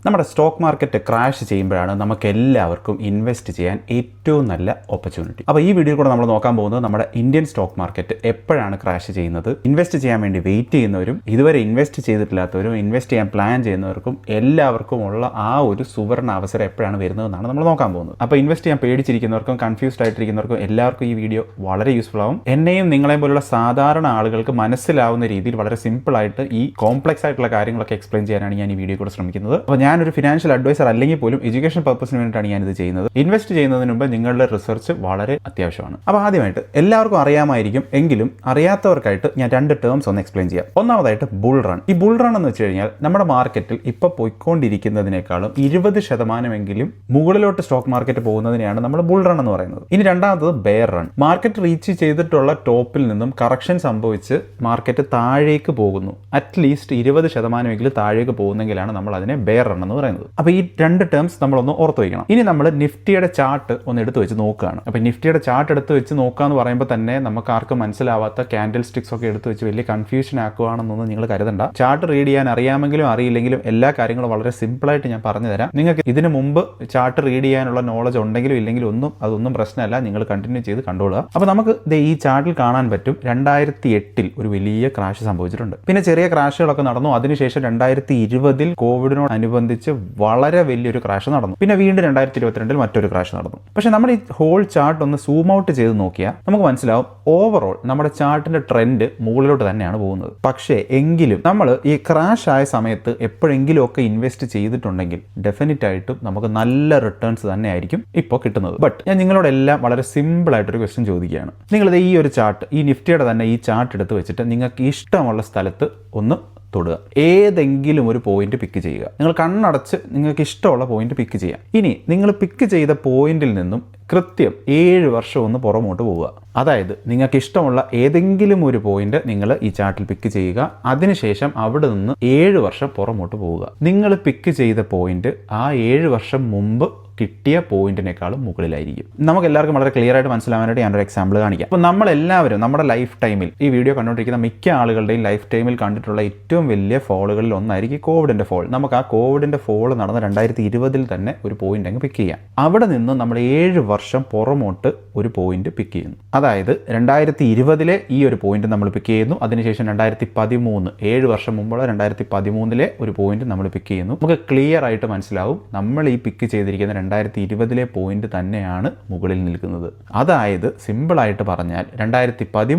നമ്മുടെ stock market crash ചെയ്യുമ്പോഴാണ് നമുക്ക് എല്ലാവർക്കും ഇൻവെസ്റ്റ് ചെയ്യാൻ ഏറ്റവും നല്ല ഓപ്പർച്യൂണിറ്റി. അപ്പോൾ ഈ വീഡിയോയിൽ കൂടെ നമ്മൾ നോക്കാൻ പോകുന്നത് നമ്മുടെ ഇന്ത്യൻ സ്റ്റോക്ക് മാർക്കറ്റ് എപ്പോഴാണ് ക്രാഷ് ചെയ്യുന്നത്, ഇൻവെസ്റ്റ് ചെയ്യാൻ വേണ്ടി വെയിറ്റ് ചെയ്യുന്നവരും ഇതുവരെ ഇൻവെസ്റ്റ് ചെയ്തിട്ടില്ലാത്തവരും ഇൻവെസ്റ്റ് ചെയ്യാൻ പ്ലാൻ ചെയ്യുന്നവർക്കും എല്ലാവർക്കും ഉള്ള ആ ഒരു സുവർണ അവസരം എപ്പോഴാണ് വരുന്നതെന്നാണ് നമ്മൾ നോക്കാൻ പോകുന്നത്. അപ്പോൾ ഇൻവെസ്റ്റ് ചെയ്യാൻ പേടിച്ചിരിക്കുന്നവർക്കും കൺഫ്യൂസ്ഡ് ആയിട്ടിരിക്കുന്നവർക്കും എല്ലാവർക്കും ഈ വീഡിയോ വളരെ യൂസ്ഫുൾ ആവും. എന്നെയും നിങ്ങളെയും പോലുള്ള സാധാരണ ആളുകൾക്ക് മനസ്സിലാവുന്ന രീതിയിൽ വളരെ സിമ്പിൾ ആയിട്ട് ഈ കോംപ്ലക്സ് ആയിട്ടുള്ള കാര്യങ്ങളൊക്കെ എക്സ്പ്ലെയിൻ ചെയ്യാനാണ് ഞാൻ ഈ വീഡിയോ കൂടെ ശ്രമിക്കുന്നത്. അപ്പോൾ ഞാനൊരു ഫിനാൻഷ്യൽ അഡ്വൈസർ അല്ലെങ്കിൽ പോലും എഡ്യൂക്കേഷൻ പർപ്പസിന് വേണ്ടിയിട്ടാണ് ഞാനിത് ചെയ്യുന്നത്. ഇൻവെസ്റ്റ് ചെയ്യുന്നതിന് മുമ്പ് നിങ്ങളുടെ റിസർച്ച് വളരെ അത്യാവശ്യമാണ്. അപ്പോൾ ആദ്യമായിട്ട് എല്ലാവർക്കും അറിയാമായിരിക്കും, എങ്കിലും അറിയാത്തവർക്കായിട്ട് ഞാൻ രണ്ട് ടേംസ് ഒന്ന് എക്സ്പ്ലെയിൻ ചെയ്യാം. ഒന്നാമതായിട്ട് ബുൾ റൺ. ഈ ബുൾ റൺ എന്ന് വെച്ച് കഴിഞ്ഞാൽ നമ്മുടെ മാർക്കറ്റിൽ ഇപ്പോൾ പോയിക്കൊണ്ടിരിക്കുന്നതിനേക്കാളും 20% മുകളിലോട്ട് സ്റ്റോക്ക് മാർക്കറ്റ് പോകുന്നതിനെയാണ് നമ്മൾ ബുൾ റൺ എന്ന് പറയുന്നത്. ഇനി രണ്ടാമത്തത് ബെയർ റൺ. മാർക്കറ്റ് റീച്ച് ചെയ്തിട്ടുള്ള ടോപ്പിൽ നിന്നും കറക്ഷൻ സംഭവിച്ച് മാർക്കറ്റ് താഴേക്ക് പോകുന്നു, അറ്റ്ലീസ്റ്റ് 20% താഴേക്ക് പോകുന്നെങ്കിലാണ് നമ്മൾ അതിനെ ബെയർ റൺ എന്ന് പറയുന്നത്. അപ്പോൾ ഈ രണ്ട് ടേംസ് നമ്മളൊന്ന് ഓർത്ത് വയ്ക്കണം. ഇനി നമ്മൾ നിഫ്റ്റിയുടെ ചാർട്ട് ഒന്ന് എടുത്ത് വെച്ച് നോക്കുകയാണ്. അപ്പോൾ നിഫ്റ്റിയുടെ ചാർട്ട് എടുത്ത് വെച്ച് നോക്കുക എന്ന് പറയുമ്പോൾ തന്നെ നമുക്ക് ആർക്കും മനസ്സിലാവാത്ത ക്യാൻഡിൽ സ്റ്റിക്സ് ഒക്കെ എടുത്ത് വെച്ച് വലിയ കൺഫ്യൂഷൻ ആക്കുകയാണെന്നൊന്നും നിങ്ങൾ കരുതണ്ട. ചാർട്ട് റീഡ് ചെയ്യാൻ അറിയാമെങ്കിലും അറിയില്ലെങ്കിലും എല്ലാ കാര്യങ്ങളും വളരെ സിമ്പിളായിട്ട് ഞാൻ പറഞ്ഞു തരാം. നിങ്ങൾക്ക് ഇതിനു മുമ്പ് ചാർട്ട് റീഡ് ചെയ്യാനുള്ള നോളജ് ഉണ്ടെങ്കിലും ഇല്ലെങ്കിലും അതൊന്നും പ്രശ്നമല്ല, നിങ്ങൾ കണ്ടിന്യൂ ചെയ്ത് കണ്ടോളുക. അപ്പോൾ നമുക്ക് ഈ ചാർട്ടിൽ കാണാൻ പറ്റും 2008 ഒരു വലിയ ക്രാഷ് സംഭവിച്ചിട്ടുണ്ട്. പിന്നെ ചെറിയ ക്രാഷുകളൊക്കെ നടന്നു. അതിനുശേഷം 2020 കോവിഡിനോടനുബന്ധിച്ച് വളരെ വലിയൊരു ക്രാഷ് നടന്നു. പിന്നെ വീണ്ടും 2022 മറ്റൊരു ക്രാഷ് നടന്നു. പക്ഷെ നമ്മൾ ഈ ഹോൾ ചാർട്ട് ഒന്ന് സൂം ഔട്ട് ചെയ്ത് നോക്കിയാൽ നമുക്ക് മനസ്സിലാവും ഓവറോൾ നമ്മുടെ ചാർട്ടിന്റെ ട്രെൻഡ് മുകളിലോട്ട് തന്നെയാണ് പോകുന്നത്. പക്ഷേ എങ്കിലും നമ്മൾ ഈ ക്രാഷ് ആയ സമയത്ത് എപ്പോഴെങ്കിലും ഒക്കെ ഇൻവെസ്റ്റ് ചെയ്തിട്ടുണ്ടെങ്കിൽ ഡെഫിനറ്റ് ആയിട്ടും നമുക്ക് നല്ല റിട്ടേൺസ് തന്നെ ആയിരിക്കും ഇപ്പോൾ കിട്ടുന്നത്. ബട്ട് ഞാൻ നിങ്ങളോടെല്ലാം വളരെ സിമ്പിൾ ആയിട്ടൊരു ക്വസ്റ്റ്യൻ ചോദിക്കുകയാണ്. നിങ്ങളിത് ഈ ഒരു ചാർട്ട്, ഈ നിഫ്റ്റിയുടെ തന്നെ ഈ ചാർട്ട് എടുത്ത് വെച്ചിട്ട് നിങ്ങൾക്ക് ഇഷ്ടമുള്ള സ്ഥലത്ത് ഒന്ന് തൊടുക. ഏതെങ്കിലും ഒരു പോയിന്റ് പിക്ക് ചെയ്യുക. നിങ്ങൾ കണ്ണടച്ച് നിങ്ങൾക്ക് ഇഷ്ടമുള്ള പോയിന്റ് പിക്ക് ചെയ്യാം. ഇനി നിങ്ങൾ പിക്ക് ചെയ്ത പോയിന്റിൽ നിന്നും കൃത്യം 7 വർഷം ഒന്ന് പുറമോട്ട് പോവുക. അതായത് നിങ്ങൾക്ക് ഇഷ്ടമുള്ള ഏതെങ്കിലും ഒരു പോയിന്റ് നിങ്ങൾ ഈ ചാർട്ടിൽ പിക്ക് ചെയ്യുക. അതിനുശേഷം അവിടെ നിന്ന് 7 വർഷം പുറമോട്ട് പോവുക. നിങ്ങൾ പിക്ക് ചെയ്ത പോയിന്റ് ആ 7 വർഷം മുമ്പ് കിട്ടിയ പോയിന്റിനേക്കാളും മുകളിലായിരിക്കും. നമുക്ക് എല്ലാവർക്കും വളരെ ക്ലിയർ ആയിട്ട് മനസ്സിലാവാനായിട്ട് ഞാനൊരു എക്സാമ്പിൾ കാണിക്കാം. അപ്പോൾ നമ്മളെല്ലാവരും നമ്മുടെ ലൈഫ് ടൈമിൽ, ഈ വീഡിയോ കണ്ടുകൊണ്ടിരിക്കുന്ന മിക്ക ആളുകളുടെയും ലൈഫ് ടൈമിൽ കണ്ടിട്ടുള്ള ഏറ്റവും വലിയ ഫോളുകളിൽ ഒന്നായിരിക്കും കോവിഡിൻ്റെ ഫോൾ. നമുക്ക് ആ കോവിഡിൻ്റെ ഫോൾ നടന്ന 2020 തന്നെ ഒരു പോയിന്റ് അങ്ങ് പിക്ക് ചെയ്യാം. അവിടെ നിന്ന് നമ്മൾ 7 വർഷം പുറമോട്ട് ഒരു പോയിന്റ് പിക്ക് ചെയ്യുന്നു. അതായത് 2020 ഈ ഒരു പോയിന്റ് നമ്മൾ പിക്ക് ചെയ്യുന്നു. അതിനുശേഷം 2013, 7 വർഷം മുമ്പുള്ള 2013 ഒരു പോയിന്റ് നമ്മൾ പിക്ക് ചെയ്യുന്നു. നമുക്ക് ക്ലിയർ ആയിട്ട് മനസ്സിലാവും നമ്മൾ ഈ പിക്ക് ചെയ്തിരിക്കുന്ന 2020 പോയിന്റ് തന്നെയാണ് മുകളിൽ നിൽക്കുന്നത്. അതായത് സിമ്പിളായിട്ട് പറഞ്ഞാൽ 2013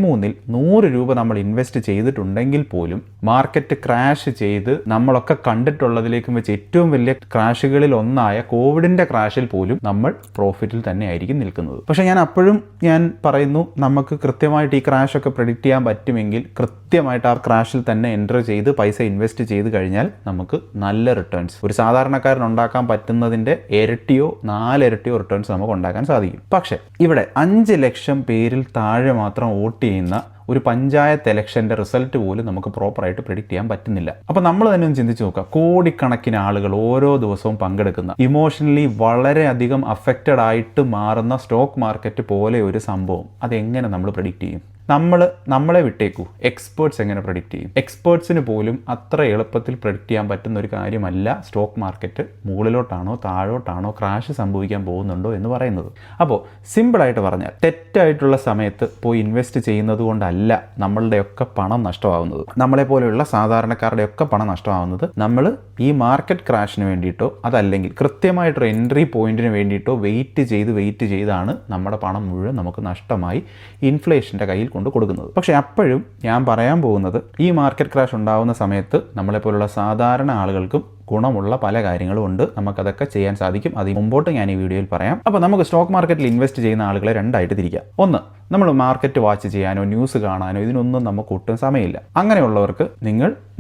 100 രൂപ നമ്മൾ ഇൻവെസ്റ്റ് ചെയ്തിട്ടുണ്ടെങ്കിൽ പോലും മാർക്കറ്റ് ക്രാഷ് ചെയ്ത് നമ്മളൊക്കെ കണ്ടിട്ടുള്ളതിലേക്കും വെച്ച് ഏറ്റവും വലിയ ക്രാഷുകളിൽ ഒന്നായ കോവിഡിന്റെ ക്രാഷിൽ പോലും നമ്മൾ പ്രോഫിറ്റിൽ തന്നെ ആയിരിക്കും നിൽക്കുന്നത്. പക്ഷേ ഞാൻ പറയുന്നു, നമുക്ക് കൃത്യമായിട്ട് ഈ ക്രാഷ് ഒക്കെ പ്രെഡിക്റ്റ് ചെയ്യാൻ പറ്റുമെങ്കിൽ കൃത്യമായിട്ട് ആ ക്രാഷിൽ തന്നെ എൻ്റർ ചെയ്ത് പൈസ ഇൻവെസ്റ്റ് ചെയ്ത് കഴിഞ്ഞാൽ നമുക്ക് നല്ല റിട്ടേൺസ്, ഒരു സാധാരണക്കാരൻ ഉണ്ടാക്കാൻ പറ്റുന്നതിൻ്റെ ഇരട്ടിയോ 4 ഇരട്ടിയോ റിട്ടേൺസ് നമുക്ക് ഉണ്ടാക്കാൻ സാധിക്കും. പക്ഷേ ഇവിടെ 5 ലക്ഷം പേരിൽ താഴെ മാത്രം വോട്ട് ചെയ്യുന്ന ഒരു പഞ്ചായത്ത് ഇലക്ഷൻ്റെ റിസൾട്ട് പോലും നമുക്ക് പ്രോപ്പറായിട്ട് പ്രെഡിക്റ്റ് ചെയ്യാൻ പറ്റുന്നില്ല. അപ്പോൾ നമ്മൾ തന്നെ ഒന്ന് ചിന്തിച്ച് നോക്കുക, കോടിക്കണക്കിന് ആളുകൾ ഓരോ ദിവസവും പങ്കെടുക്കുന്ന, ഇമോഷണലി വളരെയധികം അഫക്റ്റഡ് ആയിട്ട് മാറുന്ന സ്റ്റോക്ക് മാർക്കറ്റ് പോലെ ഒരു സംഭവം അതെങ്ങനെ നമ്മൾ പ്രെഡിക്റ്റ് ചെയ്യും? നമ്മളെ വിട്ടേക്കൂ, എക്സ്പേർട്സ് എങ്ങനെ പ്രെഡിക്റ്റ് ചെയ്യും? എക്സ്പേർട്സിന് പോലും അത്ര എളുപ്പത്തിൽ പ്രെഡിക്റ്റ് ചെയ്യാൻ പറ്റുന്ന ഒരു കാര്യമല്ല സ്റ്റോക്ക് മാർക്കറ്റ് മുകളിലോട്ടാണോ താഴോട്ടാണോ ക്രാഷ് സംഭവിക്കാൻ പോകുന്നുണ്ടോ എന്ന് പറയുന്നത്. അപ്പോൾ സിമ്പിളായിട്ട് പറഞ്ഞാൽ തെറ്റായിട്ടുള്ള സമയത്ത് പോയി ഇൻവെസ്റ്റ് ചെയ്യുന്നത് കൊണ്ടല്ല നമ്മളുടെയൊക്കെ പണം നഷ്ടമാവുന്നത്. നമ്മളെപ്പോലെയുള്ള സാധാരണക്കാരുടെയൊക്കെ പണം നഷ്ടമാവുന്നത് നമ്മൾ ഈ മാർക്കറ്റ് ക്രാഷിന് വേണ്ടിയിട്ടോ അതല്ലെങ്കിൽ കൃത്യമായിട്ടൊരു എൻട്രി പോയിന്റിന് വേണ്ടിയിട്ടോ വെയിറ്റ് ചെയ്താണ് നമ്മുടെ പണം മുഴുവൻ നമുക്ക് നഷ്ടമായി ഇൻഫ്ലേഷൻ്റെ കയ്യിൽ കൊടുക്കുന്നത്. പക്ഷേ അപ്പോഴും ഞാൻ പറയാൻ പോകുന്നത്, ഈ മാർക്കറ്റ് ക്രാഷ് ഉണ്ടാകുന്ന സമയത്ത് നമ്മളെപ്പോലുള്ള സാധാരണ ആളുകൾക്കും ഗുണമുള്ള പല കാര്യങ്ങളും ഉണ്ട്. നമുക്കതൊക്കെ ചെയ്യാൻ സാധിക്കും. അത് മുമ്പോട്ട് ഞാൻ ഈ വീഡിയോയിൽ പറയാം. അപ്പോൾ നമുക്ക് സ്റ്റോക്ക് മാർക്കറ്റിൽ ഇൻവെസ്റ്റ് ചെയ്യുന്ന ആളുകളെ രണ്ടായിട്ട് തിരിക്കാം. ഒന്ന്, നമ്മൾ മാർക്കറ്റ് വാച്ച് ചെയ്യാനോ ന്യൂസ് കാണാനോ ഇതിനൊന്നും നമുക്ക് ഒട്ടും സമയമില്ല. അങ്ങനെയുള്ളവർക്ക്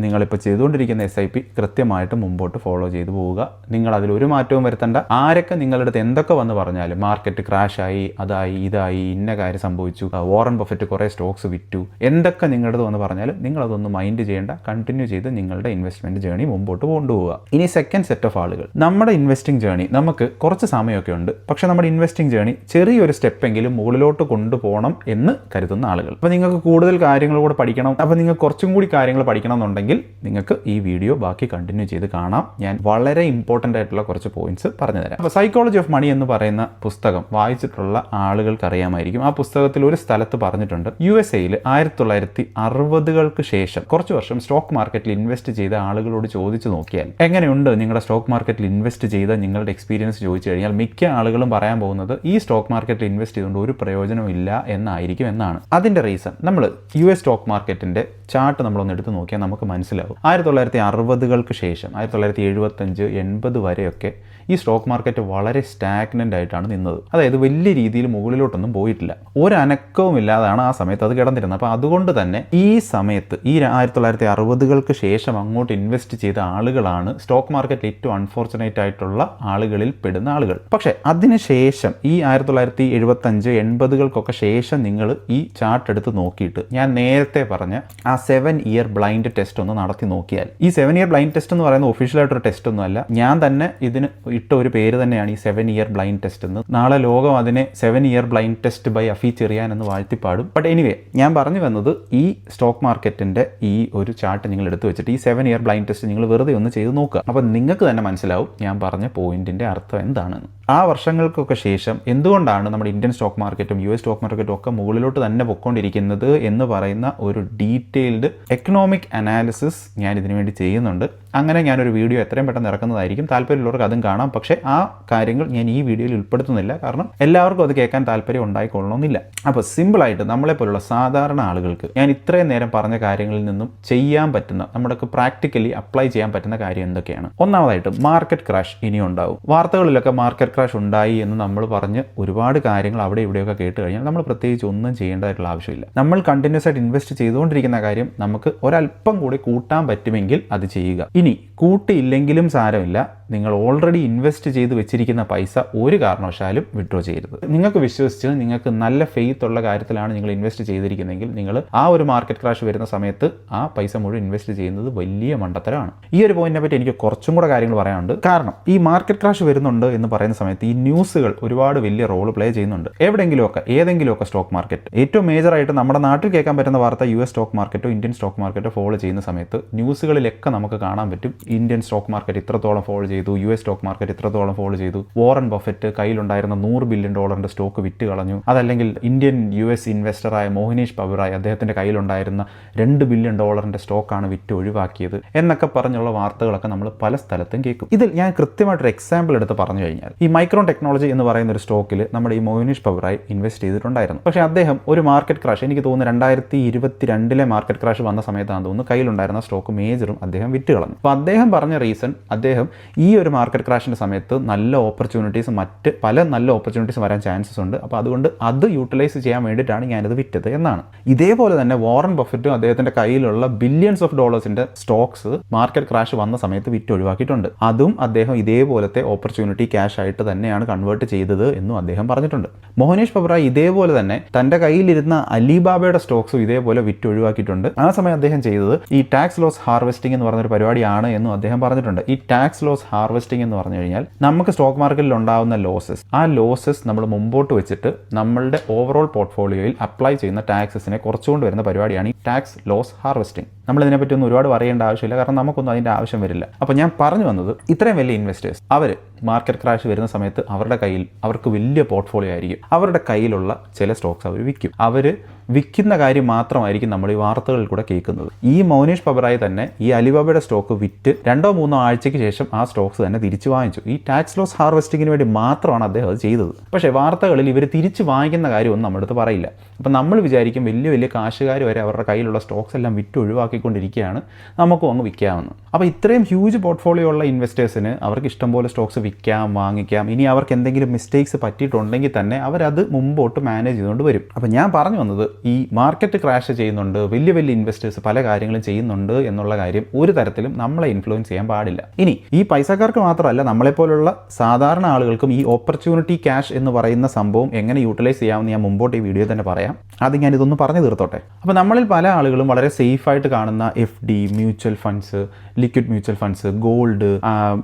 നിങ്ങളിപ്പോൾ ചെയ്തുകൊണ്ടിരിക്കുന്ന SIP കൃത്യമായിട്ട് മുമ്പോട്ട് ഫോളോ ചെയ്തു പോവുക. നിങ്ങൾ അതിലൊരു മാറ്റവും വരുത്തണ്ട. ആരൊക്കെ നിങ്ങളുടെ അടുത്ത് എന്തൊക്കെ വന്ന് പറഞ്ഞാലും മാർക്കറ്റ് ക്രാഷായി, അതായി, ഇതായി, ഇന്ന കാര്യം സംഭവിച്ചു, വാറൻ ബഫറ്റ് കുറേ സ്റ്റോക്സ് വിറ്റു, എന്തൊക്കെ നിങ്ങളുടെ അടുത്ത് വന്ന് പറഞ്ഞാലും നിങ്ങളതൊന്നും മൈൻഡ് ചെയ്യേണ്ട. കണ്ടിന്യൂ ചെയ്ത് നിങ്ങളുടെ ഇൻവെസ്റ്റ്മെൻറ്റ് ജേണി മുമ്പോട്ട് കൊണ്ടുപോവുക. ഇനി സെക്കൻഡ് സെറ്റ് ഓഫ് ആളുകൾ, നമ്മുടെ ഇൻവെസ്റ്റിംഗ് ജേണി നമുക്ക് കുറച്ച് സമയമൊക്കെ ഉണ്ട്, പക്ഷെ നമ്മുടെ ഇൻവെസ്റ്റിംഗ് ജേണി ചെറിയൊരു സ്റ്റെപ്പെങ്കിലും മുകളിലോട്ട് കൊണ്ടുപോകണം എന്ന് കരുതുന്ന ആളുകൾ. അപ്പോൾ നിങ്ങൾക്ക് കൂടുതൽ കാര്യങ്ങൾ കൂടെ പഠിക്കണം, അപ്പോൾ നിങ്ങൾക്ക് കുറച്ചും കൂടി കാര്യങ്ങൾ പഠിക്കണം എന്നുണ്ടെങ്കിൽ ഇഷ്ടമായെങ്കിൽ നിങ്ങൾക്ക് ഈ വീഡിയോ ബാക്കി കണ്ടിന്യൂ ചെയ്ത് കാണാം. ഞാൻ വളരെ ഇമ്പോർട്ടൻ്റ് ആയിട്ടുള്ള കുറച്ച് പോയിന്റ്സ് പറഞ്ഞു തരാം. അപ്പോൾ സൈക്കോളജി ഓഫ് മണി എന്ന് പറയുന്ന പുസ്തകം വായിച്ചിട്ടുള്ള ആളുകൾക്ക് അറിയാമായിരിക്കും. ആ പുസ്തകത്തിൽ ഒരു സ്ഥലത്ത് പറഞ്ഞിട്ടുണ്ട്, USA-യിൽ 1960-കൾക്ക് ശേഷം കുറച്ച് വർഷം സ്റ്റോക്ക് മാർക്കറ്റിൽ ഇൻവെസ്റ്റ് ചെയ്ത ആളുകളോട് ചോദിച്ചു നോക്കിയാൽ എങ്ങനെയുണ്ട് നിങ്ങളുടെ സ്റ്റോക്ക് മാർക്കറ്റിൽ ഇൻവെസ്റ്റ് ചെയ്ത നിങ്ങളുടെ എക്സ്പീരിയൻസ് ചോദിച്ചു കഴിഞ്ഞാൽ മിക്ക ആളുകളും പറയാൻ പോകുന്നത് ഈ സ്റ്റോക്ക് മാർക്കറ്റിൽ ഇൻവെസ്റ്റ് ചെയ്തുകൊണ്ട് ഒരു പ്രയോജനവും ഇല്ല എന്നായിരിക്കും എന്നാണ്. അതിൻ്റെ റീസൺ നമ്മൾ US സ്റ്റോക്ക് മാർക്കറ്റിൻ്റെ ചാർട്ട് നമ്മളൊന്ന് എടുത്ത് നോക്കിയാൽ നമുക്ക് മനസ്സിലാവും. 1960-കൾക്ക് ശേഷം 1975, 80 വരെയൊക്കെ ഈ സ്റ്റോക്ക് മാർക്കറ്റ് വളരെ സ്റ്റാഗ്നൻ്റ് ആയിട്ടാണ് നിന്നത്. അതായത് വലിയ രീതിയിൽ മുകളിലോട്ടൊന്നും പോയിട്ടില്ല, ഒരനക്കവും ഇല്ലാതാണ് ആ സമയത്ത് അത് കിടന്നിരുന്നത്. അപ്പോൾ അതുകൊണ്ട് തന്നെ ഈ സമയത്ത് ഈ 1960-കൾക്ക് ശേഷം അങ്ങോട്ട് ഇൻവെസ്റ്റ് ചെയ്ത ആളുകളാണ് സ്റ്റോക്ക് മാർക്കറ്റിൽ ഏറ്റവും അൺഫോർച്ചുനേറ്റ് ആയിട്ടുള്ള ആളുകളിൽ പെടുന്ന ആളുകൾ. പക്ഷേ അതിനുശേഷം ഈ 1975, 80-കൾക്കൊക്കെ ശേഷം നിങ്ങൾ ഈ ചാർട്ട് എടുത്ത് നോക്കിയിട്ട് ഞാൻ നേരത്തെ പറഞ്ഞ ആ 7-ഇയർ ബ്ലൈൻഡ് ടെസ്റ്റ് ഒന്ന് നടത്തി നോക്കിയാൽ, ഈ 7-ഇയർ ബ്ലൈൻഡ് ടെസ്റ്റ് എന്ന് പറയുന്നത് ഒഫീഷ്യലായിട്ടൊരു ടെസ്റ്റ് ഒന്നുമല്ല, ഞാൻ തന്നെ ഇതിന് ഇട്ട ഒരു പേര് തന്നെയാണ് ഈ 7-ഇയർ ബ്ലൈൻഡ് ടെസ്റ്റ് എന്ന്. നാളെ ലോകം അതിനെ 7-ഇയർ blind test by Afi Cherian എന്ന് വാഴ്ത്തിപ്പാടും. ബട്ട് എനിവേ, ഞാൻ പറഞ്ഞു വന്നത് ഈ സ്റ്റോക്ക് മാർക്കറ്റിൻ്റെ ഈ ഒരു ചാർട്ട് നിങ്ങൾ എടുത്തു വെച്ചിട്ട് ഈ 7-ഇയർ ബ്ലൈൻഡ് ടെസ്റ്റ് നിങ്ങൾ വെറുതെ ഒന്ന് ചെയ്ത് നോക്കുക. അപ്പോൾ നിങ്ങൾക്ക് തന്നെ മനസ്സിലാവും ഞാൻ പറഞ്ഞ പോയിന്റിൻ്റെ അർത്ഥം എന്താണെന്ന്. ആ വർഷങ്ങൾക്കൊക്കെ ശേഷം എന്തുകൊണ്ടാണ് നമ്മുടെ ഇന്ത്യൻ സ്റ്റോക്ക് മാർക്കറ്റും US സ്റ്റോക്ക് മാർക്കറ്റും ഒക്കെ മുകളിലോട്ട് തന്നെ പൊയ്ക്കൊണ്ടിരിക്കുന്നത് എന്ന് പറയുന്ന ഒരു ഡീറ്റെയിൽഡ് എക്കണോമിക് അനാലിസിസ് ഞാൻ ഇതിനു വേണ്ടി ചെയ്യുന്നുണ്ട്. അങ്ങനെ ഞാനൊരു വീഡിയോ എത്രയും പെട്ടെന്ന് ഇറക്കുന്നതായിരിക്കും. താല്പര്യമുള്ളവർക്ക് അതും കാണാം. പക്ഷേ ആ കാര്യങ്ങൾ ഞാൻ ഈ വീഡിയോയിൽ ഉൾപ്പെടുത്തുന്നില്ല, കാരണം എല്ലാവർക്കും അത് കേൾക്കാൻ താല്പര്യം ഉണ്ടായിക്കൊള്ളണമെന്നില്ല. അപ്പോൾ സിമ്പിളായിട്ട് നമ്മളെപ്പോലുള്ള സാധാരണ ആളുകൾക്ക് ഞാൻ ഇത്രയും നേരം പറഞ്ഞ കാര്യങ്ങളിൽ നിന്നും ചെയ്യാൻ പറ്റുന്ന, നമ്മുടെ പ്രാക്ടിക്കലി അപ്ലൈ ചെയ്യാൻ പറ്റുന്ന കാര്യം എന്തൊക്കെയാണ്? ഒന്നാമതായിട്ട് മാർക്കറ്റ് ക്രാഷ് ഇനിയും ഉണ്ടാവും. വാർത്തകളിലൊക്കെ മാർക്കറ്റ് ക്രാഷ് ഉണ്ടായി എന്ന് നമ്മൾ പറഞ്ഞ് ഒരുപാട് കാര്യങ്ങൾ അവിടെ ഇവിടെയൊക്കെ കേട്ട് കഴിഞ്ഞാൽ നമ്മൾ പ്രത്യേകിച്ച് ഒന്നും ചെയ്യേണ്ടതായിട്ടുള്ള ആവശ്യമില്ല. നമ്മൾ കണ്ടിന്യൂസ് ആയിട്ട് ഇൻവെസ്റ്റ് ചെയ്തുകൊണ്ടിരിക്കുന്ന കാര്യം നമുക്ക് ഒരല്പം കൂടി കൂട്ടാൻ പറ്റുമെങ്കിൽ അത് ചെയ്യുക. ഇനി കൂട്ടിയില്ലെങ്കിലും സാരമില്ല, നിങ്ങൾ ഓൾറെഡി ഇൻവെസ്റ്റ് ചെയ്ത് വെച്ചിരിക്കുന്ന പൈസ ഒരു കാരണവശാലും വിഡ്രോ ചെയ്യരുത്. നിങ്ങൾക്ക് വിശ്വസിച്ച് നിങ്ങൾക്ക് നല്ല ഫെയ്ത്ത് ഉള്ള കാര്യത്തിലാണ് നിങ്ങൾ ഇൻവെസ്റ്റ് ചെയ്തിരിക്കുന്നതെങ്കിൽ നിങ്ങൾ ആ ഒരു മാർക്കറ്റ് ക്രാഷ് വരുന്ന സമയത്ത് ആ പൈസ മുഴുവൻ ഇൻവെസ്റ്റ് ചെയ്യുന്നത് വലിയ മണ്ടത്തരമാണ്. ഈ ഒരു പോയിന്റിനെ പറ്റി എനിക്ക് കുറച്ചും കൂടെ കാര്യങ്ങൾ പറയാനുണ്ട്. കാരണം ഈ മാർക്കറ്റ് ക്രാഷ് വരുന്നുണ്ട് എന്ന് പറയുന്ന സമയത്ത് ഈ ന്യൂസുകൾ ഒരുപാട് വലിയ റോൾ പ്ലേ ചെയ്യുന്നുണ്ട്. എവിടെയെങ്കിലുമൊക്കെ ഏതെങ്കിലുമൊക്കെ സ്റ്റോക്ക് മാർക്കറ്റ്, ഏറ്റവും മേജറായിട്ട് നമ്മുടെ നാട്ടിൽ കേൾക്കാൻ പറ്റുന്ന വാർത്ത US സ്റ്റോക്ക് മാർക്കറ്റോ ഇന്ത്യൻ സ്റ്റോക്ക് മാർക്കറ്റോ ഫോളോ ചെയ്യുന്ന സമയത്ത് ന്യൂസുകളിലൊക്കെ നമുക്ക് കാണാൻ പറ്റും ഇന്ത്യൻ സ്റ്റോക്ക് മാർക്കറ്റ് ഇത്രത്തോളം ഫോളോ ചെയ്തു, US സ്റ്റോക്ക് മാർക്കറ്റ് ഇത്രത്തോളം ഫോളോ ചെയ്തു, വാറൻ ബഫറ്റ് കയ്യിലുണ്ടായിരുന്ന $100 ബില്യൺ സ്റ്റോക്ക് വിറ്റ് കളഞ്ഞു, അതല്ലെങ്കിൽ ഇന്ത്യൻ US ഇൻവെസ്റ്ററായ മോഹിനീഷ് പബ്രായ് അദ്ദേഹത്തിൻ്റെ കയ്യിലുണ്ടായിരുന്ന $2 ബില്യൺ സ്റ്റോക്കാണ് വിറ്റ് ഒഴിവാക്കിയത് എന്നൊക്കെ പറഞ്ഞുള്ള വാർത്തകളൊക്കെ നമ്മൾ പല സ്ഥലത്തും കേൾക്കും. ഇതിൽ ഞാൻ കൃത്യമായിട്ടൊരു എക്സാമ്പിൾ എടുത്ത് പറഞ്ഞു കഴിഞ്ഞാൽ, ഈ മൈക്രോൺ ടെക്നോളജി എന്ന് പറയുന്ന ഒരു സ്റ്റോക്കിൽ നമ്മുടെ ഈ മോഹിനീഷ് പബ്രായ് ഇൻവെസ്റ്റ് ചെയ്തിട്ടുണ്ടായിരുന്നു. പക്ഷേ അദ്ദേഹം ഒരു മാർക്കറ്റ് ക്രാഷ്, എനിക്ക് തോന്നുന്നു 2022 മാർക്കറ്റ് ക്രാഷ് വന്ന സമയത്താണ് തോന്നുന്നു, കയ്യിലുണ്ടായിരുന്ന സ്റ്റോക്ക് മേജറും അദ്ദേഹം വിറ്റ് കളഞ്ഞു. അപ്പോൾ അദ്ദേഹം പറഞ്ഞ റീസൺ, അദ്ദേഹം ഈ ഒരു മാർക്കറ്റ് ക്രാഷിൻ്റെ സമയത്ത് നല്ല ഓപ്പർച്യൂണിറ്റീസ്, മറ്റ് പല നല്ല ഓപ്പർച്യൂണിറ്റീസ് വരാൻ ചാൻസസ് ഉണ്ട്, അപ്പോൾ അതുകൊണ്ട് അത് യൂട്ടിലൈസ് ചെയ്യാൻ വേണ്ടിയിട്ടാണ് ഞാനത് വിറ്റത് എന്നാണ്. ഇതേപോലെ തന്നെ വാറൻ ബഫറ്റും അദ്ദേഹത്തിൻ്റെ കയ്യിലുള്ള ബില്യൺസ് ഓഫ് ഡോളേഴ്സിൻ്റെ സ്റ്റോക്സ് മാർക്കറ്റ് ക്രാഷ് വന്ന സമയത്ത് വിറ്റ് ഒഴിവാക്കിയിട്ടുണ്ട്. അതും അദ്ദേഹം ഇതേപോലത്തെ ഓപ്പർച്യൂണിറ്റി ക്യാഷ് ആയിട്ട് തന്നെയാണ് കൺവേർട്ട് ചെയ്തത് എന്നും അദ്ദേഹം പറഞ്ഞിട്ടുണ്ട്. മോഹനീഷ് പബ്രായ് ഇതേപോലെ തന്നെ തൻ്റെ കയ്യിലിരുന്ന അലിബാബയുടെ സ്റ്റോക്സും ഇതേപോലെ വിറ്റ് ഒഴിവാക്കിയിട്ടുണ്ട്. ആ സമയം അദ്ദേഹം ചെയ്തത് ഈ ടാക്സ് ലോസ് ഹാർവെസ്റ്റിംഗ് എന്ന് പറഞ്ഞൊരു പരിപാടിയാണ് എന്നും അദ്ദേഹം പറഞ്ഞിട്ടുണ്ട്. ഈ ടാക്സ് ലോസ് ഹാർവെസ്റ്റിംഗ് എന്ന് പറഞ്ഞു കഴിഞ്ഞാൽ നമുക്ക് സ്റ്റോക്ക് മാർക്കറ്റിൽ ഉണ്ടാകുന്ന ലോസസ്, ആ ലോസസ് നമ്മൾ മുമ്പോട്ട് വെച്ചിട്ട് നമ്മളുടെ ഓവറോൾ പോർട്ട്ഫോളിയോയിൽ അപ്ലൈ ചെയ്യുന്ന ടാക്സസിനെ കുറച്ചുകൊണ്ട് വരുന്ന പരിപാടിയാണ് ഈ ടാക്സ് ലോസ് ഹാർവെസ്റ്റിംഗ്. നമ്മൾ ഇതിനെപ്പറ്റി ഒന്നും ഒരുപാട് പറയേണ്ട ആവശ്യമില്ല, കാരണം നമുക്കൊന്നും അതിൻ്റെ ആവശ്യം വരില്ല. അപ്പോൾ ഞാൻ പറഞ്ഞു വന്നത്, ഇത്രയും വലിയ ഇൻവെസ്റ്റേഴ്സ് അവർ മാർക്കറ്റ് ക്രാഷ് വരുന്ന സമയത്ത് അവരുടെ കയ്യിൽ, അവർക്ക് വലിയ പോർട്ട്ഫോളിയോ ആയിരിക്കും, അവരുടെ കയ്യിലുള്ള ചില സ്റ്റോക്സ് അവർ വിൽക്കും. അവർ വിൽക്കുന്ന കാര്യം മാത്രമായിരിക്കും നമ്മൾ ഈ വാർത്തകളിൽ കൂടെ കേൾക്കുന്നത്. ഈ മോഹനീഷ് പബ്രായ് തന്നെ ഈ അലിബാബയുടെ സ്റ്റോക്ക് വിറ്റ് 2-3 ആഴ്ചയ്ക്ക് ശേഷം ആ സ്റ്റോക്സ് തന്നെ തിരിച്ചു വാങ്ങിച്ചു. ഈ ടാക്സ് ലോസ് ഹാർവെസ്റ്റിങ്ങിന് വേണ്ടി മാത്രമാണ് അദ്ദേഹം അത് ചെയ്തത്. പക്ഷേ വാർത്തകളിൽ ഇവർ തിരിച്ചു വാങ്ങിക്കുന്ന കാര്യമൊന്നും നമ്മുടെ അടുത്ത് പറയില്ല. അപ്പം നമ്മൾ വിചാരിക്കും വലിയ വലിയ കാശുകാർ വരെ അവരുടെ കയ്യിലുള്ള സ്റ്റോക്സ് എല്ലാം വിറ്റ് ഒഴിവാക്കിക്കൊണ്ടിരിക്കുകയാണ്, നമുക്കും അങ്ങ് വിൽക്കാമെന്ന്. അപ്പോൾ ഇത്രയും ഹ്യൂജ് പോർട്ട്ഫോളിയോ ഉള്ള ഇൻവെസ്റ്റേഴ്സിന് അവർക്ക് ഇഷ്ടംപോലെ സ്റ്റോക്സ് വിൽക്കാം, വാങ്ങിക്കാം. ഇനി അവർക്ക് എന്തെങ്കിലും മിസ്റ്റേക്സ് പറ്റിയിട്ടുണ്ടെങ്കിൽ തന്നെ അവരത് മുമ്പോട്ട് മാനേജ് ചെയ്തുകൊണ്ട് വരും. അപ്പോൾ ഞാൻ പറഞ്ഞു വന്നത്, ഈ മാർക്കറ്റ് ക്രാഷ് ചെയ്യുന്നുണ്ട്, വലിയ വലിയ ഇൻവെസ്റ്റേഴ്സ് പല കാര്യങ്ങളും ചെയ്യുന്നുണ്ട് എന്നുള്ള കാര്യം ഒരു തരത്തിലും നമ്മളെ ഇൻഫ്ലുവൻസ് ചെയ്യാൻ പാടില്ല. ഇനി ഈ പൈസക്കാർക്ക് മാത്രമല്ല, നമ്മളെപ്പോലുള്ള സാധാരണ ആളുകൾക്കും ഈ ഓപ്പർച്യൂണിറ്റി ക്യാഷ് എന്ന് പറയുന്ന സംഭവം എങ്ങനെ യൂട്ടിലൈസ് ചെയ്യാമെന്ന് ഞാൻ മുമ്പോട്ട് ഈ വീഡിയോ തന്നെ പറയാം. അത് ഞാൻ ഇതൊന്ന് പറഞ്ഞു തീർത്തോട്ടെ. അപ്പോൾ നമ്മളിൽ പല ആളുകളും വളരെ സേഫ് ആയിട്ട് കാണുന്ന FD, mutual funds, liquid mutual funds, gold,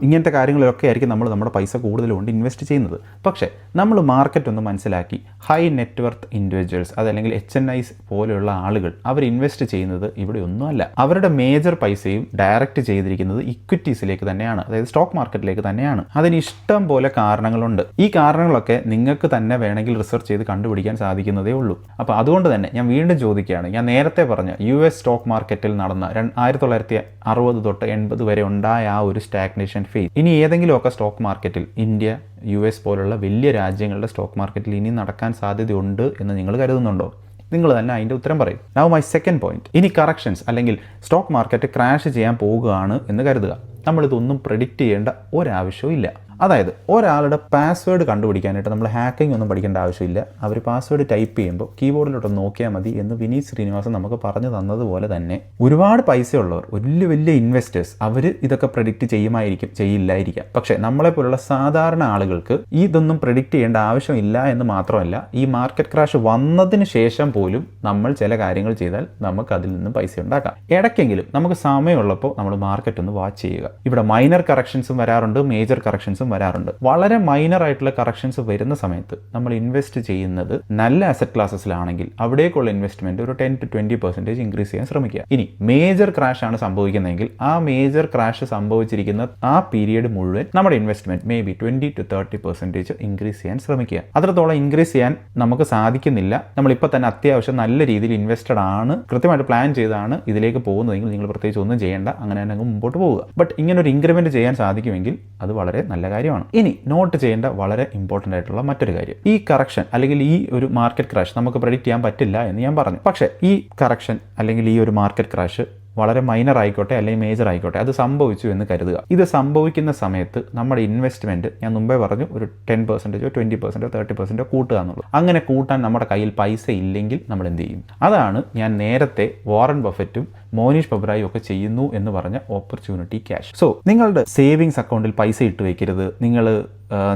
ഇങ്ങനത്തെ കാര്യങ്ങളിലൊക്കെ ആയിരിക്കും നമ്മൾ നമ്മുടെ പൈസ കൂടുതലുകൊണ്ട് ഇൻവെസ്റ്റ് ചെയ്യുന്നത്. പക്ഷേ നമ്മൾ മാർക്കറ്റ് ഒന്ന് മനസ്സിലാക്കി ഹൈ നെറ്റ്വർത്ത് ഇൻഡിവിജ്വൽസ്, അതല്ലെങ്കിൽ HNIs പോലെയുള്ള ആളുകൾ അവർ ഇൻവെസ്റ്റ് ചെയ്യുന്നത് ഇവിടെ ഒന്നുമല്ല. അവരുടെ മേജർ പൈസയും ഡയറക്റ്റ് ചെയ്തിരിക്കുന്നത് ഇക്വിറ്റീസിലേക്ക് തന്നെയാണ്, അതായത് സ്റ്റോക്ക് മാർക്കറ്റിലേക്ക് തന്നെയാണ്. അതിന് ഇഷ്ടം പോലെ കാരണങ്ങളുണ്ട്. ഈ കാരണങ്ങളൊക്കെ നിങ്ങൾക്ക് തന്നെ വേണമെങ്കിൽ റിസർച്ച് ചെയ്ത് കണ്ടുപിടിക്കാൻ സാധിക്കുന്നതേ ഉള്ളൂ. അപ്പോൾ അതുകൊണ്ട് തന്നെ ഞാൻ വീണ്ടും ചോദിക്കുകയാണ്, ഞാൻ നേരത്തെ പറഞ്ഞ US സ്റ്റോക്ക് മാർക്കറ്റിൽ നടന്ന 1960 തൊട്ട് 80 വരെ ഉണ്ടായ ആ ഒരു സ്റ്റാഗ്നേഷൻ ഫേസ് ഇനി ഏതെങ്കിലുമൊക്കെ സ്റ്റോക്ക് മാർക്കറ്റിൽ, ഇന്ത്യ, US പോലുള്ള വലിയ രാജ്യങ്ങളുടെ സ്റ്റോക്ക് മാർക്കറ്റിൽ ഇനി നടക്കാൻ സാധ്യതയുണ്ട് എന്ന് നിങ്ങൾ കരുതുന്നുണ്ടോ? നിങ്ങൾ തന്നെ അതിൻ്റെ ഉത്തരം പറയും. Now my second point. ഇനി കറക്ഷൻസ് അല്ലെങ്കിൽ സ്റ്റോക്ക് മാർക്കറ്റ് ക്രാഷ് ചെയ്യാൻ പോവുകയാണ് എന്ന് കരുതുക. നമ്മളിതൊന്നും പ്രെഡിക്റ്റ് ചെയ്യേണ്ട ഒരാവശ്യവും ഇല്ല. അതായത് ഒരാളുടെ പാസ്വേഡ് കണ്ടുപിടിക്കാനായിട്ട് നമ്മൾ ഹാക്കിംഗ് ഒന്നും പഠിക്കേണ്ട ആവശ്യമില്ല. അവർ പാസ്വേഡ് ടൈപ്പ് ചെയ്യുമ്പോൾ കീബോർഡിലോട്ട് നോക്കിയാൽ മതി എന്ന് വിനീത് ശ്രീനിവാസൻ നമുക്ക് പറഞ്ഞു തന്നതുപോലെ തന്നെ ഒരുപാട് പൈസയുള്ളവർ, വലിയ വലിയ ഇൻവെസ്റ്റേഴ്സ്, അവർ ഇതൊക്കെ പ്രെഡിക്റ്റ് ചെയ്യുമായിരിക്കും, ചെയ്യില്ലായിരിക്കാം. പക്ഷേ നമ്മളെപ്പോലുള്ള സാധാരണ ആളുകൾക്ക് ഇതൊന്നും പ്രെഡിക്റ്റ് ചെയ്യേണ്ട ആവശ്യമില്ല എന്ന് മാത്രമല്ല, ഈ മാർക്കറ്റ് ക്രാഷ് വന്നതിന് ശേഷം പോലും നമ്മൾ ചില കാര്യങ്ങൾ ചെയ്താൽ നമുക്ക് അതിൽ നിന്നും പൈസ ഉണ്ടാക്കാം. ഇടയ്ക്കെങ്കിലും നമുക്ക് സമയമുള്ളപ്പോൾ നമ്മൾ മാർക്കറ്റ് ഒന്ന് വാച്ച് ചെയ്യുക. ഇവിടെ മൈനർ കറക്ഷൻസും വരാറുണ്ട്, മേജർ കറക്ഷൻസും വരാറുണ്ട്. വളരെ മൈനർ ആയിട്ടുള്ള കറക്ഷൻസ് വരുന്ന സമയത്ത് നമ്മൾ ഇൻവെസ്റ്റ് ചെയ്യുന്നത് നല്ല അസറ്റ് ക്ലാസ്സസിലാണെങ്കിൽ അവിടേക്കുള്ള ഇൻവെസ്റ്റ്മെന്റ് ഒരു 10 to 20% ഇൻക്രീസ് ചെയ്യാൻ ശ്രമിക്കുക. ഇനി മേജർ ക്രാഷ് ആണ് സംഭവിക്കുന്നതെങ്കിൽ ആ മേജർ ക്രാഷ് സംഭവിച്ചിരിക്കുന്ന ആ പീരീഡ് മുഴുവൻ നമ്മുടെ investment may be 20 to 30% increase ചെയ്യാൻ ശ്രമിക്കുക. അത്രത്തോളം ഇൻക്രീസ് ചെയ്യാൻ നമുക്ക് സാധിക്കുന്നില്ല, നമ്മളിപ്പോൾ തന്നെ അത്യാവശ്യം നല്ല രീതിയിൽ ഇൻവെസ്റ്റഡ് ആണ്, കൃത്യമായിട്ട് പ്ലാൻ ചെയ്താണ് ഇതിലേക്ക് പോകുന്നതെങ്കിൽ നിങ്ങൾ പ്രത്യേകിച്ച് ഒന്നും ചെയ്യേണ്ട, അങ്ങനെ തന്നെ അങ്ങ് മുമ്പോട്ട് പോവുക. ബട്ട് ഇങ്ങനെ ഒരു ഇൻക്രിമെന്റ് ചെയ്യാൻ സാധിക്കുമെങ്കിൽ അത് വളരെ നല്ല കാര്യമാണ്. ഇനി നോട്ട് ചെയ്യേണ്ട വളരെ ഇമ്പോർട്ടൻ്റ് ആയിട്ടുള്ള മറ്റൊരു കാര്യം, ഈ കറക്ഷൻ അല്ലെങ്കിൽ ഈ ഒരു മാർക്കറ്റ് ക്രാഷ് നമുക്ക് പ്രെഡിക്റ്റ് ചെയ്യാൻ പറ്റില്ല എന്ന് ഞാൻ പറഞ്ഞു. പക്ഷേ ഈ കറക്ഷൻ അല്ലെങ്കിൽ ഈ ഒരു മാർക്കറ്റ് ക്രാഷ് വളരെ മൈനർ ആയിക്കോട്ടെ അല്ലെങ്കിൽ മേജർ ആയിക്കോട്ടെ, അത് സംഭവിച്ചു എന്ന് കരുതുക. ഇത് സംഭവിക്കുന്ന സമയത്ത് നമ്മുടെ ഇൻവെസ്റ്റ്മെൻറ്റ് ഞാൻ മുമ്പേ പറഞ്ഞു ഒരു 10%, 20%, 30% കൂട്ടുക എന്നുള്ളത്. അങ്ങനെ കൂട്ടാൻ നമ്മുടെ കയ്യിൽ പൈസ ഇല്ലെങ്കിൽ നമ്മൾ എന്ത് ചെയ്യും? അതാണ് ഞാൻ നേരത്തെ വാറൻ ബഫറ്റും മോനീഷ് പബ്രായും ഒക്കെ ചെയ്യുന്നു എന്ന് പറഞ്ഞ ഓപ്പർച്യൂണിറ്റി ക്യാഷ്. സോ നിങ്ങളുടെ സേവിങ്സ് അക്കൗണ്ടിൽ പൈസ ഇട്ട് വെക്കരുത്,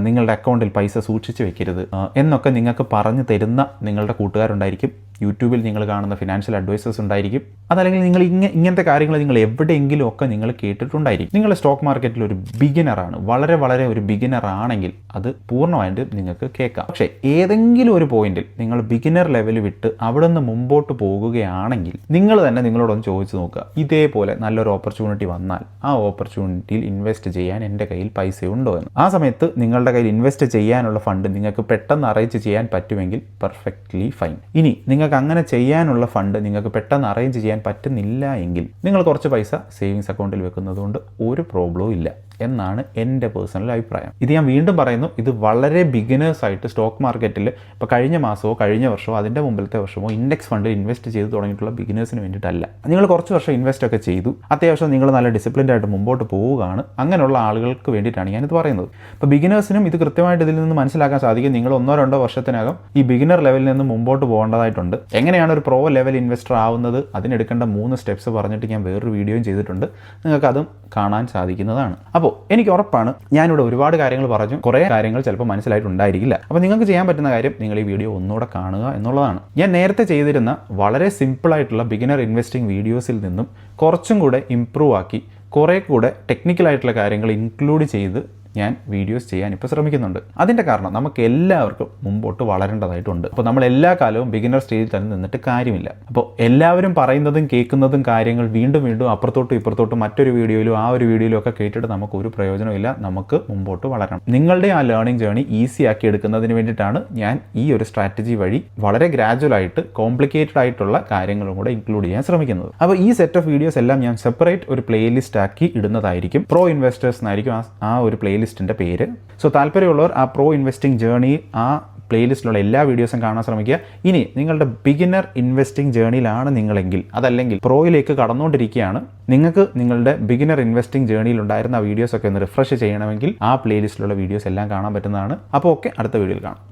നിങ്ങളുടെ അക്കൗണ്ടിൽ പൈസ സൂക്ഷിച്ച് വെക്കരുത് എന്നൊക്കെ നിങ്ങൾക്ക് പറഞ്ഞു തരുന്ന നിങ്ങളുടെ കൂട്ടുകാരുണ്ടായിരിക്കും. യൂട്യൂബിൽ നിങ്ങൾ കാണുന്ന ഫിനാൻഷ്യൽ അഡ്വൈസേഴ്സ് ഉണ്ടായിരിക്കും. അതല്ലെങ്കിൽ നിങ്ങൾ ഇങ്ങനത്തെ കാര്യങ്ങൾ നിങ്ങൾ എവിടെയെങ്കിലും ഒക്കെ നിങ്ങൾ കേട്ടിട്ടുണ്ടായിരിക്കും. നിങ്ങൾ സ്റ്റോക്ക് മാർക്കറ്റിൽ ഒരു ബിഗിനറാണ്, വളരെ ഒരു ബിഗിനർ ആണെങ്കിൽ അത് പൂർണ്ണമായിട്ട് നിങ്ങൾക്ക് കേൾക്കാം. പക്ഷേ ഏതെങ്കിലും ഒരു പോയിന്റിൽ നിങ്ങൾ ബിഗിനർ ലെവൽ വിട്ട് അവിടെ നിന്ന് മുമ്പോട്ട് പോകുകയാണെങ്കിൽ നിങ്ങൾ തന്നെ നിങ്ങളോടൊന്ന് ചോദിച്ചു നോക്കുക, ഇതേപോലെ നല്ലൊരു ഓപ്പർച്യൂണിറ്റി വന്നാൽ ആ ഓപ്പർച്യൂണിറ്റിയിൽ ഇൻവെസ്റ്റ് ചെയ്യാൻ എൻ്റെ കയ്യിൽ പൈസ ഉണ്ടോ എന്ന്. ആ സമയത്ത് നിങ്ങളുടെ കയ്യിൽ ഇൻവെസ്റ്റ് ചെയ്യാനുള്ള ഫണ്ട് നിങ്ങൾക്ക് പെട്ടെന്ന് അറേഞ്ച് ചെയ്യാൻ പറ്റുമെങ്കിൽ പെർഫെക്റ്റ്ലി ഫൈൻ. ഇനി നിങ്ങൾക്ക് അങ്ങനെ ചെയ്യാനുള്ള ഫണ്ട് നിങ്ങൾക്ക് പെട്ടെന്ന് അറേഞ്ച് ചെയ്യാൻ പറ്റുന്നില്ല എങ്കിൽ നിങ്ങൾ കുറച്ച് പൈസ സേവിങ്സ് അക്കൗണ്ടിൽ വെക്കുന്നത് കൊണ്ട് ഒരു പ്രോബ്ലവും ഇല്ല എന്നാണ് എൻ്റെ പേഴ്സണൽ അഭിപ്രായം. ഇത് ഞാൻ വീണ്ടും പറയുന്നു, ഇത് വളരെ ബിഗിനേഴ്സ് ആയിട്ട് സ്റ്റോക്ക് മാർക്കറ്റിൽ ഇപ്പോൾ കഴിഞ്ഞ മാസമോ കഴിഞ്ഞ വർഷമോ അതിൻ്റെ മുമ്പിലത്തെ വർഷമോ ഇൻഡെക്സ് ഫണ്ടിൽ ഇൻവെസ്റ്റ് ചെയ്ത് തുടങ്ങിയിട്ടുള്ള ബിഗിനേഴ്സിന് വേണ്ടിയിട്ടല്ല. നിങ്ങൾ കുറച്ച് വർഷം ഇൻവെസ്റ്റ് ഒക്കെ ചെയ്തു, അത്യാവശ്യം നിങ്ങൾ നല്ല ഡിസിപ്ലിൻഡ് ആയിട്ട് മുമ്പോട്ട് പോവുകയാണ്, അങ്ങനെയുള്ള ആളുകൾക്ക് വേണ്ടിയിട്ടാണ് ഞാനിത് പറയുന്നത്. ഇപ്പോൾ ബിഗിനേഴ്സിനും ഇത് കൃത്യമായിട്ട് ഇതിൽ നിന്ന് മനസ്സിലാക്കാൻ സാധിക്കും. നിങ്ങൾ 1-2 വർഷത്തിനകം ഈ ബിഗിനർ ലെവലിൽ നിന്ന് മുമ്പോട്ട് പോകേണ്ടതായിട്ടുണ്ട്. എങ്ങനെയാണ് ഒരു പ്രോ ലെവൽ ഇൻവെസ്റ്റർ ആവുന്നത്, അതിനെടുക്കേണ്ട 3 സ്റ്റെപ്സ് പറഞ്ഞിട്ട് ഞാൻ വേറൊരു വീഡിയോയും ചെയ്തിട്ടുണ്ട്, നിങ്ങൾക്കതും കാണാൻ സാധിക്കുന്നതാണ്. അപ്പോൾ എനിക്ക് ഉറപ്പാണ് ഞാനിവിടെ ഒരുപാട് കാര്യങ്ങൾ പറഞ്ഞു, കുറേ കാര്യങ്ങൾ ചിലപ്പോൾ മനസ്സിലായിട്ടുണ്ടായിരിക്കില്ല. അപ്പോൾ നിങ്ങൾക്ക് ചെയ്യാൻ പറ്റുന്ന കാര്യം നിങ്ങൾ ഈ വീഡിയോ ഒന്നുകൂടെ കാണുക എന്നുള്ളതാണ്. ഞാൻ നേരത്തെ ചെയ്തിരുന്ന വളരെ സിമ്പിളായിട്ടുള്ള ബിഗിനർ ഇൻവെസ്റ്റിംഗ് വീഡിയോസിൽ നിന്നും കുറച്ചും കൂടെ ഇംപ്രൂവ് ആക്കി കുറേ കൂടെ ടെക്നിക്കലായിട്ടുള്ള കാര്യങ്ങൾ ഇൻക്ലൂഡ് ചെയ്ത് ഞാൻ വീഡിയോസ് ചെയ്യാൻ ഇപ്പോൾ ശ്രമിക്കുന്നുണ്ട്. അതിൻ്റെ കാരണം നമുക്ക് എല്ലാവർക്കും മുമ്പോട്ട് വളരേണ്ടതായിട്ടുണ്ട്. അപ്പോൾ നമ്മൾ എല്ലാ കാലവും ബിഗിനർ സ്റ്റേജിൽ തന്നെ നിന്നിട്ട് കാര്യമില്ല. അപ്പോൾ എല്ലാവരും പറയുന്നതും കേൾക്കുന്നതും കാര്യങ്ങൾ വീണ്ടും അപ്പുറത്തോട്ടും ഇപ്പുറത്തോട്ടും മറ്റൊരു വീഡിയോയിലും ആ ഒരു വീഡിയോയിലും ഒക്കെ കേട്ടിട്ട് നമുക്ക് ഒരു പ്രയോജനമില്ല. നമുക്ക് മുമ്പോട്ട് വളരണം. നിങ്ങളുടെ ആ ലേണിംഗ് ജേർണി ഈസി ആക്കി എടുക്കുന്നതിന് വേണ്ടിയിട്ടാണ് ഞാൻ ഈ ഒരു സ്ട്രാറ്റജി വഴി വളരെ ഗ്രാജുവലായിട്ട് കോംപ്ലിക്കേറ്റഡ് ആയിട്ടുള്ള കാര്യങ്ങളും കൂടെ ഇൻക്ലൂഡ് ചെയ്യാൻ ശ്രമിക്കുന്നത്. അപ്പോൾ ഈ സെറ്റ് ഓഫ് വീഡിയോസ് എല്ലാം ഞാൻ സെപ്പറേറ്റ് ഒരു പ്ലേലിസ്റ്റ് ആക്കി ഇടുന്നതായിരിക്കും. പ്രോ ഇൻവെസ്റ്റേഴ്സ് എന്നായിരിക്കും ആ ഒരു പ്ലേലിസ്റ്റിൻ്റെ പേര്. സോ താല്പര്യമുള്ളവർ ആ പ്രോ ഇൻവെസ്റ്റിംഗ് ജേർണി ആ പ്ലേലിസ്റ്റിലുള്ള എല്ലാ വീഡിയോസും കാണാൻ ശ്രമിക്കുക. ഇനി നിങ്ങളുടെ ബിഗിനർ ഇൻവെസ്റ്റിംഗ് ജേർണിയിലാണ് നിങ്ങളെങ്കിൽ, അതല്ലെങ്കിൽ പ്രോയിലേക്ക് കടന്നുകൊണ്ടിരിക്കുകയാണ്, നിങ്ങൾക്ക് നിങ്ങളുടെ ബിഗിനർ ഇൻവെസ്റ്റിംഗ് ജേർണിയിൽ ഉണ്ടായിരുന്ന വീഡിയോസ് ഒക്കെ ഒന്ന് റിഫ്രഷ് ചെയ്യണമെങ്കിൽ ആ പ്ലേലിസ്റ്റിലുള്ള വീഡിയോസ് എല്ലാം കാണാൻ പറ്റുന്നതാണ്. അപ്പോൾ ഓക്കെ, അടുത്ത വീഡിയോയിൽ കാണാം.